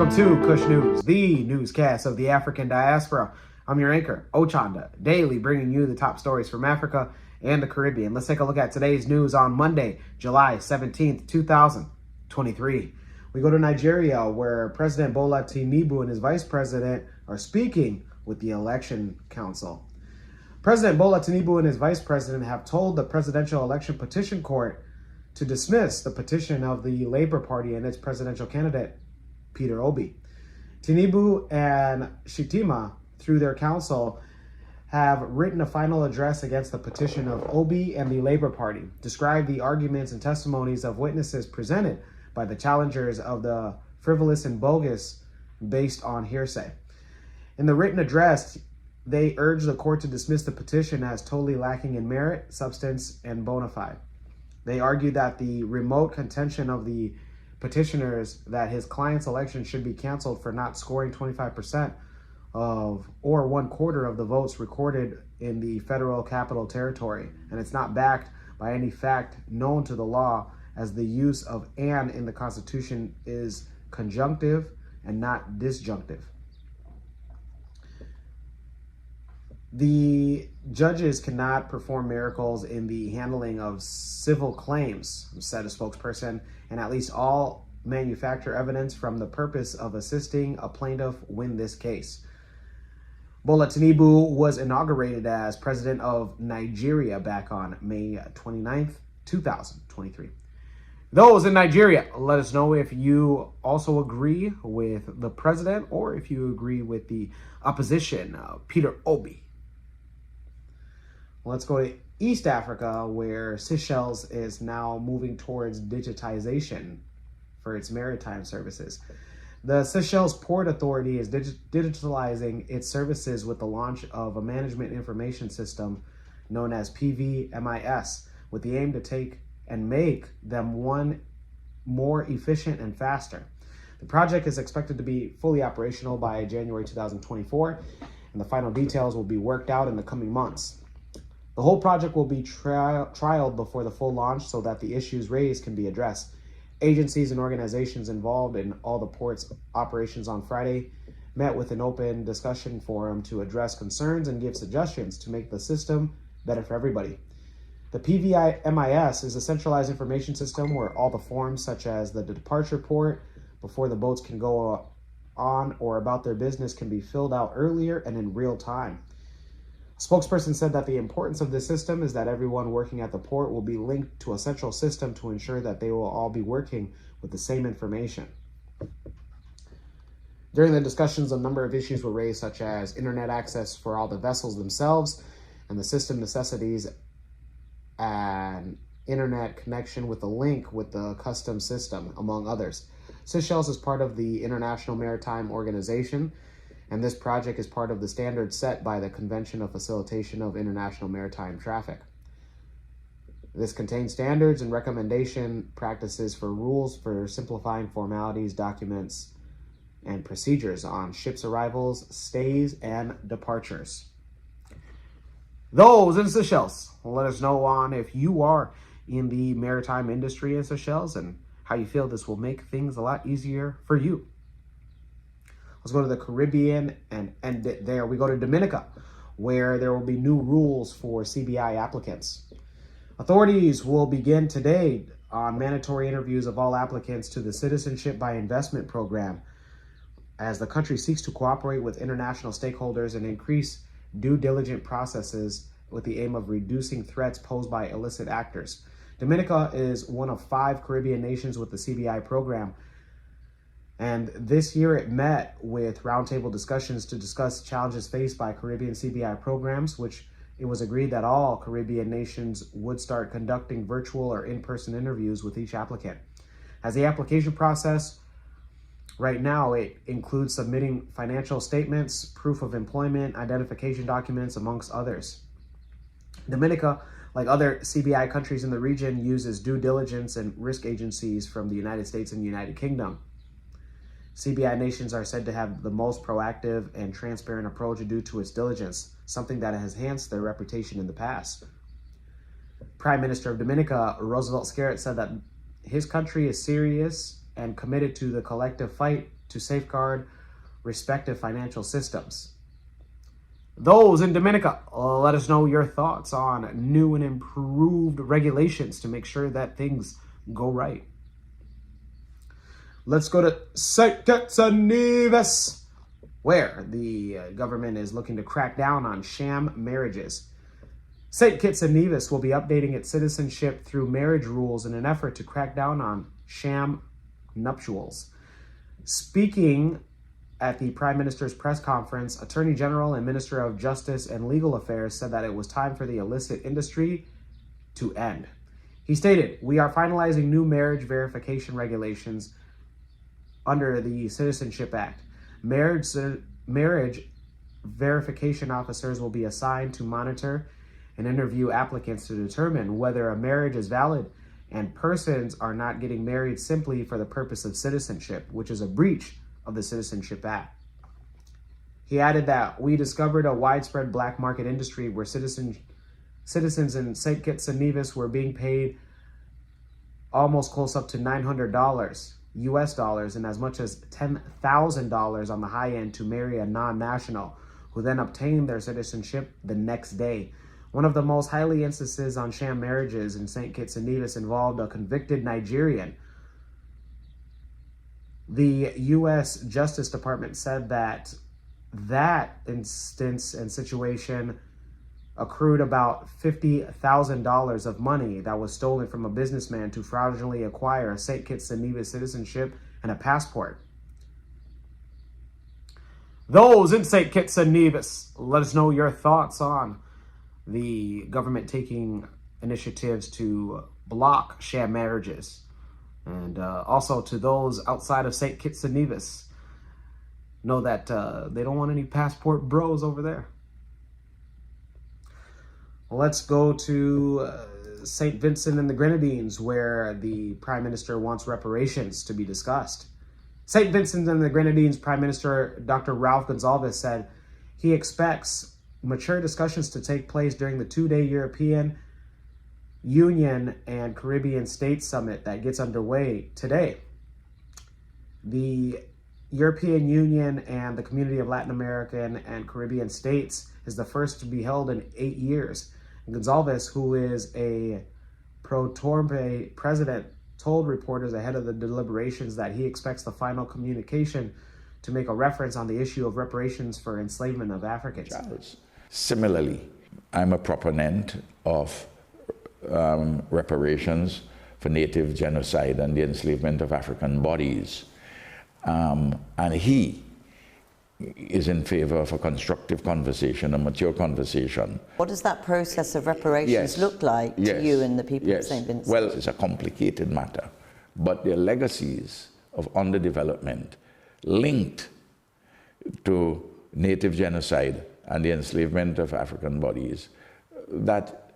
Welcome to Kush News, the newscast of the African diaspora. I'm your anchor, Ochanda, daily bringing you the top stories from Africa and the Caribbean. Let's take a look at today's news on Monday, July 17th, 2023. We go to Nigeria, where President Bola Tinubu and his vice president are speaking with the election council. President Bola Tinubu and his vice president have told the Presidential Election Petition Court to dismiss the petition of the Labour Party and its presidential candidate, Peter Obi. Tinubu and Shettima, through their counsel, have written a final address against the petition of Obi and the Labour Party, described the arguments and testimonies of witnesses presented by the challengers of the frivolous and bogus based on hearsay. In the written address, they urge the court to dismiss the petition as totally lacking in merit, substance, and bona fide. They argue that the remote contention of the petitioners that his client's election should be canceled for not scoring 25% of or 1/4 of the votes recorded in the federal capital territory, and it's not backed by any fact known to the law, as the use of "and" in the Constitution is conjunctive and not disjunctive. The judges cannot perform miracles in the handling of civil claims, said a spokesperson, and at least all manufacture evidence from the purpose of assisting a plaintiff win this case. Bola Tinubu was inaugurated as president of Nigeria back on May 29th, 2023. Those in Nigeria, let us know if you also agree with the president or if you agree with the opposition, Peter Obi. Let's go to East Africa, where Seychelles is now moving towards digitization for its maritime services. The Seychelles Port Authority is digitalizing its services with the launch of a management information system known as PVMIS, with the aim to take and make them more efficient and faster. The project is expected to be fully operational by January 2024, and the final details will be worked out in the coming months. The whole project will be trialed before the full launch so that the issues raised can be addressed. Agencies and organizations involved in all the port's operations on Friday met with an open discussion forum to address concerns and give suggestions to make the system better for everybody. The PVMIS is a centralized information system where all the forms, such as the departure port, before the boats can go on or about their business, can be filled out earlier and in real time. A spokesperson said that the importance of this system is that everyone working at the port will be linked to a central system to ensure that they will all be working with the same information. During the discussions, a number of issues were raised, such as internet access for all the vessels themselves and the system necessities and internet connection with a link with the custom system, among others. Seychelles is part of the International Maritime Organization, and this project is part of the standards set by the Convention of Facilitation of International Maritime Traffic. This contains standards and recommendation practices for rules for simplifying formalities, documents, and procedures on ships' arrivals, stays, and departures. Those in Seychelles, let us know on if you are in the maritime industry in Seychelles and how you feel this will make things a lot easier for you. Let's go to the Caribbean and end it there. We go to Dominica, where there will be new rules for CBI applicants. Authorities will begin today on mandatory interviews of all applicants to the Citizenship by Investment program, as the country seeks to cooperate with international stakeholders and increase due diligence processes with the aim of reducing threats posed by illicit actors. Dominica is one of 5 Caribbean nations with the CBI program, and this year it met with roundtable discussions to discuss challenges faced by Caribbean CBI programs, which it was agreed that all Caribbean nations would start conducting virtual or in-person interviews with each applicant. As the application process right now, it includes submitting financial statements, proof of employment, identification documents, amongst others. Dominica, like other CBI countries in the region, uses due diligence and risk agencies from the United States and United Kingdom. CBI nations are said to have the most proactive and transparent approach due to its diligence, something that has enhanced their reputation in the past. Prime Minister of Dominica, Roosevelt Skerrit, said that his country is serious and committed to the collective fight to safeguard respective financial systems. Those in Dominica, let us know your thoughts on new and improved regulations to make sure that things go right. Let's go to St. Kitts and Nevis, where the government is looking to crack down on sham marriages. St. Kitts and Nevis will be updating its citizenship through marriage rules in an effort to crack down on sham nuptials. Speaking at the Prime Minister's press conference, Attorney General and Minister of Justice and Legal Affairs said that it was time for the illicit industry to end. He stated, "We are finalizing new marriage verification regulations under the Citizenship Act. Marriage verification officers will be assigned to monitor and interview applicants to determine whether a marriage is valid, and persons are not getting married simply for the purpose of citizenship, which is a breach of the Citizenship Act." He added that we discovered a widespread black market industry where citizens in St. Kitts and Nevis were being paid almost close up to $900 US dollars and as much as $10,000 on the high end to marry a non-national who then obtained their citizenship the next day. One of the most highly instances on sham marriages in St. Kitts and Nevis involved a convicted Nigerian. The U.S. Justice Department said that instance and situation accrued about $50,000 of money that was stolen from a businessman to fraudulently acquire a St. Kitts and Nevis citizenship and a passport. Those in St. Kitts and Nevis, let us know your thoughts on the government taking initiatives to block sham marriages. And also to those outside of St. Kitts and Nevis, know that they don't want any passport bros over there. Let's go to St. Vincent and the Grenadines, where the Prime Minister wants reparations to be discussed. St. Vincent and the Grenadines Prime Minister Dr. Ralph Gonsalves said he expects mature discussions to take place during the two-day European Union and Caribbean States Summit that gets underway today. The European Union and the Community of Latin American and Caribbean States is the first to be held in 8 years. And Gonsalves, who is a pro torpe president, told reporters ahead of the deliberations that he expects the final communication to make a reference on the issue of reparations for enslavement of Africans. Similarly, I'm a proponent of reparations for native genocide and the enslavement of African bodies. And he is in favor of a constructive conversation, a mature conversation. What does that process of reparations look like to you and the people of St. Vincent? Well, it's a complicated matter, but their legacies of underdevelopment linked to native genocide and the enslavement of African bodies, that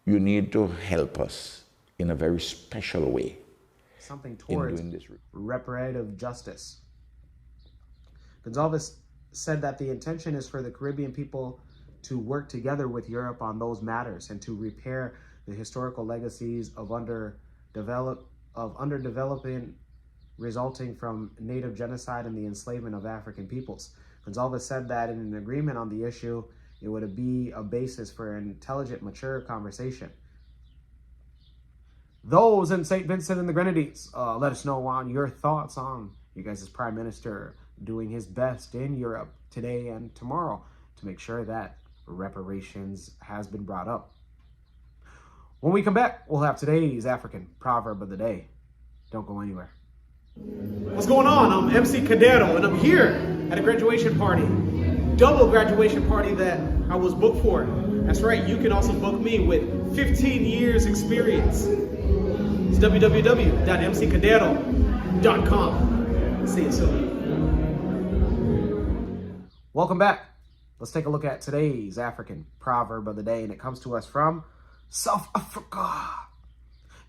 you need to help us in a very special way. Something towards reparative justice. Gonsalves said that the intention is for the Caribbean people to work together with Europe on those matters and to repair the historical legacies of underdevelopment resulting from native genocide and the enslavement of African peoples. Gonsalves said that in an agreement on the issue, it would be a basis for an intelligent, mature conversation. Those in St. Vincent and the Grenadines, let us know on your thoughts on you guys' Prime Minister doing his best in Europe today and tomorrow to make sure that reparations has been brought up. When we come back, we'll have today's African proverb of the day. Don't go anywhere. What's going on? I'm MC Cadero, and I'm here at a graduation party. Double graduation party that I was booked for. That's right, you can also book me with 15 years experience. It's www.mccadero.com. See you soon. Welcome back. Let's take a look at today's African proverb of the day, and it comes to us from South Africa.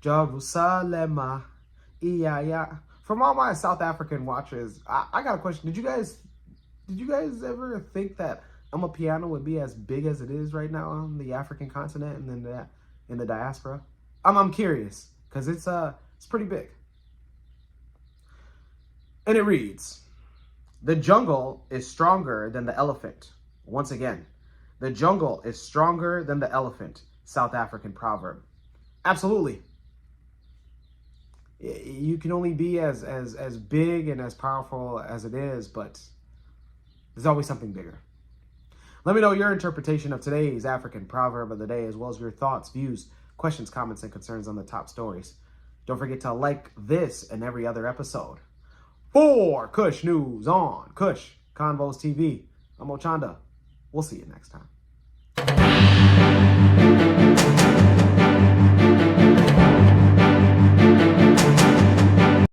Jerusalem. Yeah. From all my South African watchers, I got a question. Did you guys ever think that Amapiano would be as big as it is right now on the African continent and then in the diaspora? I'm curious because it's pretty big. And it reads, the jungle is stronger than the elephant. Once again, the jungle is stronger than the elephant. South African proverb. Absolutely. You can only be as big and as powerful as it is, but there's always something bigger. Let me know your interpretation of today's African proverb of the day, as well as your thoughts, views, questions, comments, and concerns on the top stories. Don't forget to like this and every other episode. For Kush News on Kush Convos TV, I'm Ochanda. We'll see you next time.